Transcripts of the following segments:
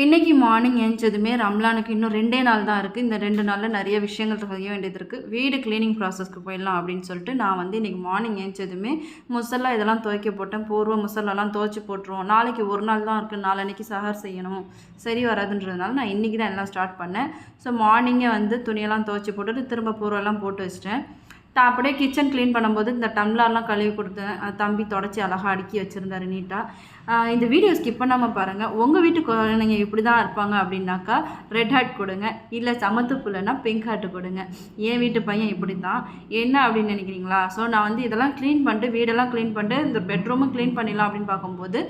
இன்றைக்கி மார்னிங் ஏஞ்சதுமே ரம்லானுக்கு இன்னும் 2 நாள் தான் இருக்குது. இந்த 2 நாளில் நிறைய விஷயங்கள் செய்ய வேண்டியது இருக்குது. வீடு க்ளீனிங் ப்ராசஸ்க்கு போயிடலாம் அப்படின்னு சொல்லிட்டு நான் இன்றைக்கி மார்னிங் ஏஞ்சதுமே முசல்லா இதெல்லாம் துவைக்க போட்டேன். பூர்வ முசல்லாலாம் துவைச்சி போட்டுருவோம். நாளைக்கு ஒரு நாள் தான் இருக்குது. நாளன்னைக்கு சஹர் செய்யணும், சரி வராதுன்றதுனால நான் இன்றைக்கி தான் எல்லாம் ஸ்டார்ட் பண்ணேன். ஸோ மார்னிங்கே துணியெல்லாம் துவைச்சி போட்டுட்டு திரும்ப பூர்வெல்லாம் போட்டு வச்சிட்டேன். அப்படியே கிச்சன் க்ளீன் பண்ணும்போது இந்த டம்ளர்லாம் கழுவி கொடுத்தேன். தம்பி தொடச்சி அழகாக அடுக்கி வச்சுருந்தாரு நீட்டாக. இந்த வீடியோ ஸ்கிப் பண்ணாமல் பாருங்கள். உங்கள் வீட்டு குழந்தைங்க இப்படி தான் இருப்பாங்க அப்படின்னாக்கா ரெட் ஹார்ட் கொடுங்க, இல்லை சமத்து புல்லைன்னா பிங்க் ஹார்ட் கொடுங்க. என் வீட்டு பையன் இப்படி தான். என்ன அப்படின்னு நினைக்கிறீங்களா? ஸோ நான் இதெல்லாம் க்ளீன் பண்ணிட்டு வீடெல்லாம் க்ளீன் பண்ணிட்டு இந்த பெட்ரூமும் க்ளீன் பண்ணிடலாம் அப்படின்னு பார்க்கும்போது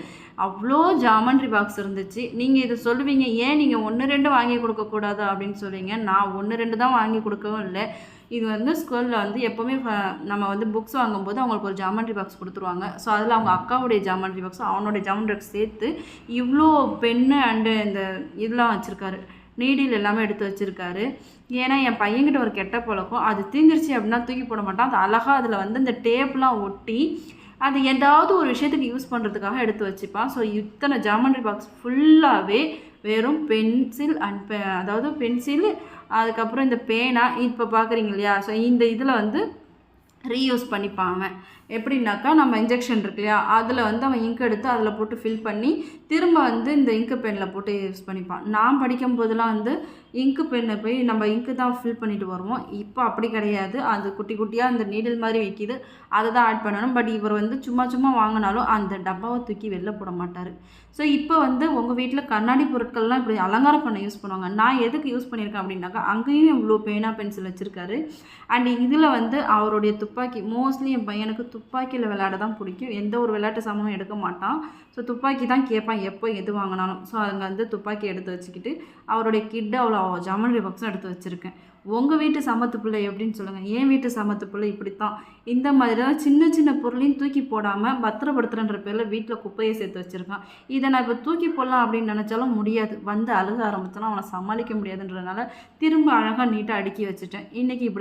அவ்வளோ ஜாமண்ட்ரி பாக்ஸ் இருந்துச்சு. நீங்கள் இதை சொல்லுவீங்க, ஏன் நீங்கள் 1-2 வாங்கி கொடுக்கக்கூடாது அப்படின்னு சொல்லுவீங்க. நான் 1-2 தான் வாங்கி கொடுக்கவும் இல்லை. இது ஸ்கூலில் எப்போவுமே நம்ம புக்ஸ் வாங்கும்போது அவங்களுக்கு ஒரு ஜாமெண்ட்ரி பாக்ஸ் கொடுத்துருவாங்க. ஸோ அதில் அவங்க அக்காவுடைய ஜாமெண்ட்ரி பாக்ஸ் அவனுடைய ஜாமெண்ட்ரி பாக்ஸ் சேர்த்து இவ்வளோ பென்னு அண்டு இந்த இதெல்லாம் வச்சுருக்காரு, நீடில் எல்லாமே எடுத்து வச்சுருக்காரு. ஏன்னா என் பையன்கிட்ட ஒரு கெட்ட பழக்கம், அது தீந்துருச்சு அப்படின்னா தூக்கி போட மாட்டான். அது அழகாக அதில் இந்த டேப்லாம் ஒட்டி அது ஏதாவது ஒரு விஷயத்துக்கு யூஸ் பண்ணுறதுக்காக எடுத்து வச்சுப்பான். ஸோ இத்தனை ஜாமெண்ட்ரி பாக்ஸ் ஃபுல்லாகவே வெறும் பென்சில் அண்ட் அதாவது பென்சில், அதுக்கப்புறம் இந்த பேனா இப்போ பார்க்குறீங்க இல்லையா? ஸோ இந்த இதில் ரீயூஸ் பண்ணிப்பான் அவன். எப்படின்னாக்கா நம்ம இன்ஜெக்ஷன் இருக்கு இல்லையா, அதில் அவன் இங்க் எடுத்து அதில் போட்டு ஃபில் பண்ணி திரும்ப இந்த இங்கு பெனில் போட்டு யூஸ் பண்ணிப்பான். நான் படிக்கும் போதெல்லாம் இங்கு பென்னை போய் நம்ம இங்கு தான் ஃபில் பண்ணிட்டு வருவோம். இப்போ அப்படி கிடையாது. அது குட்டி குட்டியாக அந்த நீடில் மாதிரி வைக்கிது, அதை தான் ஆட் பண்ணணும். பட் இவர் சும்மா சும்மா வாங்கினாலும் அந்த டப்பாவை தூக்கி வெளில போட மாட்டார். ஸோ இப்போ உங்கள் வீட்டில் கண்ணாடி பொருட்கள்லாம் இப்படி அலங்காரம் பண்ண யூஸ் பண்ணுவாங்க. நான் எதுக்கு யூஸ் பண்ணியிருக்கேன் அப்படின்னாக்கா, அங்கேயும் இவ்வளோ பேனா பென்சில் வச்சுருக்காரு. அண்ட் இதில் அவருடைய துப்பாக்கி, மோஸ்ட்லி என் பையனுக்கு துப்பாக்கியில் விளையாட தான் பிடிக்கும். எந்த ஒரு விளையாட்டு சாமானும் எடுக்க மாட்டான். ஸோ துப்பாக்கி தான் கேட்பான் எப்போ எது வாங்கினாலும். ஸோ அங்கே துப்பாக்கி எடுத்து வச்சுக்கிட்டு அவருடைய கிட்ட அவ்வளோ ஜாமெண்ட்ரி பாக்ஸும் எடுத்து வச்சுருக்கேன். உங்கள் வீட்டு சமத்து பிள்ளை எப்படின்னு சொல்லுங்கள். என் வீட்டு சமத்து பிள்ளை இப்படித்தான். இந்த மாதிரி தான் சின்ன சின்ன பொருளையும் தூக்கி போடாமல் பத்திரப்படுத்துறன்ற பேரில் வீட்டில் குப்பையை சேர்த்து வச்சுருக்கான். இதை நான் இப்போ தூக்கி போடலாம் அப்படின்னு நினச்சாலும் முடியாது. அழுக ஆரம்பிச்சோன்னா அவனை சமாளிக்க முடியாதுன்றதுனால திரும்ப அழகாக நீட்டாக அடுக்கி வச்சுட்டேன். இன்றைக்கி இப்படி